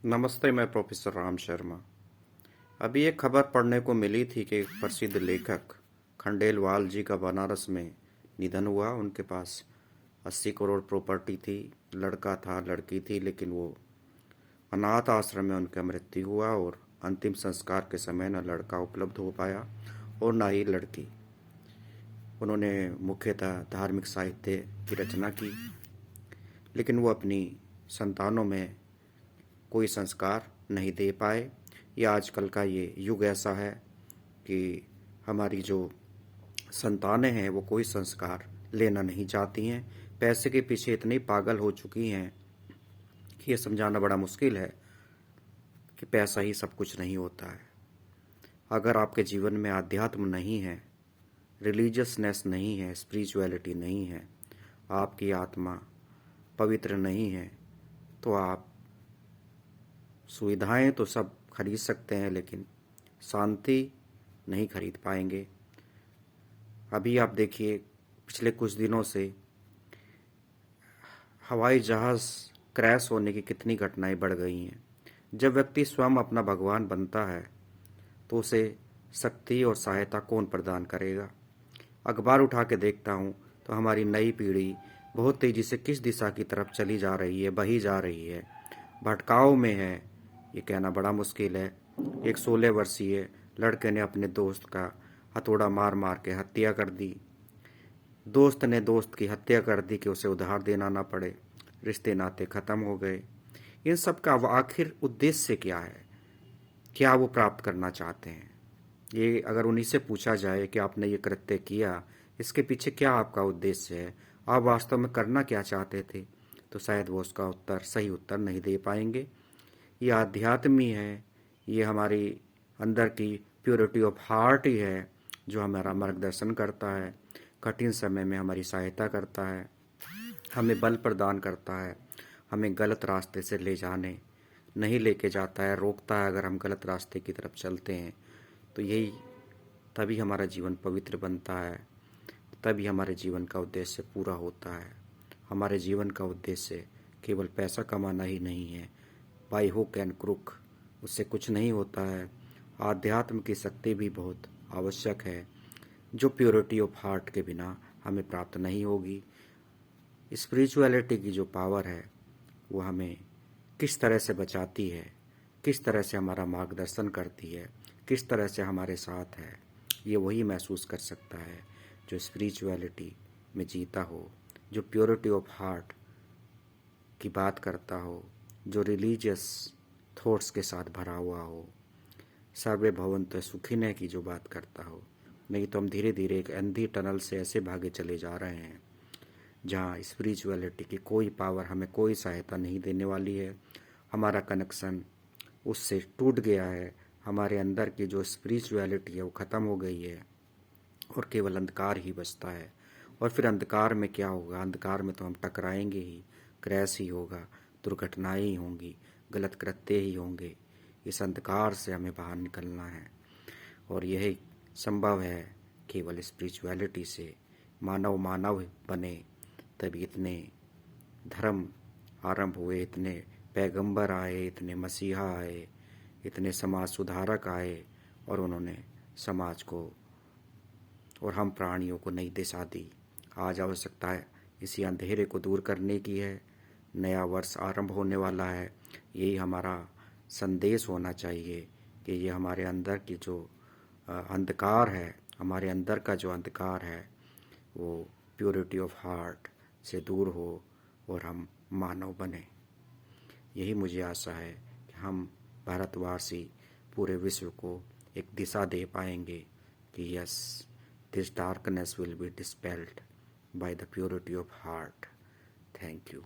नमस्ते, मैं प्रोफेसर राम शर्मा। अभी एक खबर पढ़ने को मिली थी कि एक प्रसिद्ध लेखक खंडेलवाल जी का बनारस में निधन हुआ। उनके पास 80 करोड़ प्रॉपर्टी थी, लड़का था, लड़की थी, लेकिन वो अनाथ आश्रम में उनका मृत्यु हुआ और अंतिम संस्कार के समय न लड़का उपलब्ध हो पाया और न ही लड़की। उन्होंने मुख्यतः धार्मिक साहित्य की रचना की, लेकिन वो अपनी संतानों में कोई संस्कार नहीं दे पाए। ये आजकल का ये युग ऐसा है कि हमारी जो संतानें हैं वो कोई संस्कार लेना नहीं चाहती हैं। पैसे के पीछे इतनी पागल हो चुकी हैं कि ये समझाना बड़ा मुश्किल है कि पैसा ही सब कुछ नहीं होता है। अगर आपके जीवन में आध्यात्म नहीं है, रिलीजियसनेस नहीं है, स्पिरिचुअलिटी नहीं है, आपकी आत्मा पवित्र नहीं है, तो आप सुविधाएं तो सब खरीद सकते हैं, लेकिन शांति नहीं खरीद पाएंगे। अभी आप देखिए, पिछले कुछ दिनों से हवाई जहाज़ क्रैश होने की कितनी घटनाएं बढ़ गई हैं। जब व्यक्ति स्वयं अपना भगवान बनता है तो उसे शक्ति और सहायता कौन प्रदान करेगा। अखबार उठा के देखता हूँ तो हमारी नई पीढ़ी बहुत तेज़ी से किस दिशा की तरफ चली जा रही है, बही जा रही है, भटकाव में है, ये कहना बड़ा मुश्किल है। एक 16 वर्षीय लड़के ने अपने दोस्त का हथौड़ा मार मार के हत्या कर दी। दोस्त ने दोस्त की हत्या कर दी कि उसे उधार देना ना पड़े। रिश्ते नाते खत्म हो गए। इन सब का आखिर उद्देश्य क्या है? क्या वो प्राप्त करना चाहते हैं? ये अगर उन्हीं से पूछा जाए कि आपने ये कृत्य किया, इसके पीछे क्या आपका उद्देश्य है, आप वास्तव में करना क्या चाहते थे, तो शायद वो उसका सही उत्तर नहीं दे पाएंगे। ये आध्यात्म ही है, ये हमारी अंदर की प्योरिटी ऑफ हार्ट ही है जो हमारा मार्गदर्शन करता है, कठिन समय में हमारी सहायता करता है, हमें बल प्रदान करता है, हमें गलत रास्ते से ले जाने नहीं लेके जाता है, रोकता है अगर हम गलत रास्ते की तरफ चलते हैं। तो यही तभी हमारा जीवन पवित्र बनता है, तभी हमारे जीवन का उद्देश्य पूरा होता है। हमारे जीवन का उद्देश्य केवल पैसा कमाना ही नहीं है, बाई हुक एंड क्रुक उससे कुछ नहीं होता है। आध्यात्म की शक्ति भी बहुत आवश्यक है, जो प्योरिटी ऑफ हार्ट के बिना हमें प्राप्त नहीं होगी। स्पिरिचुअलिटी की जो पावर है वो हमें किस तरह से बचाती है, किस तरह से हमारा मार्गदर्शन करती है, किस तरह से हमारे साथ है, ये वही महसूस कर सकता है जो स्पिरिचुअलिटी में जीता हो, जो प्योरिटी ऑफ हार्ट की बात करता हो, जो रिलीजियस थॉट्स के साथ भरा हुआ हो, सर्वे भवन्तु सुखिनः की जो बात करता हो। नहीं तो हम धीरे धीरे एक अंधी टनल से ऐसे भागे चले जा रहे हैं जहाँ स्पिरिचुअलिटी की कोई पावर हमें कोई सहायता नहीं देने वाली है। हमारा कनेक्शन उससे टूट गया है, हमारे अंदर की जो स्पिरिचुअलिटी है वो ख़त्म हो गई है और केवल अंधकार ही बचता है। और फिर अंधकार में क्या होगा? अंधकार में तो हम टकराएंगे ही, क्रैश ही होगा, दुर्घटनाएं ही होंगी, गलत कृत्य ही होंगे। इस अंधकार से हमें बाहर निकलना है और यही संभव है केवल स्पिरिचुअलिटी से। मानव मानव बने तभी इतने धर्म आरंभ हुए, इतने पैगंबर आए, इतने मसीहा आए, इतने समाज सुधारक आए और उन्होंने समाज को और हम प्राणियों को नई दिशा दी। आज आवश्यकता है इसी अंधेरे को दूर करने की है। नया वर्ष आरंभ होने वाला है, यही हमारा संदेश होना चाहिए कि ये हमारे अंदर की जो अंधकार है, हमारे अंदर का जो अंधकार है वो प्योरिटी ऑफ हार्ट से दूर हो और हम मानव बने। यही मुझे आशा है कि हम भारतवासी पूरे विश्व को एक दिशा दे पाएंगे कि yes, this darkness will be dispelled by the purity of heart. Thank you.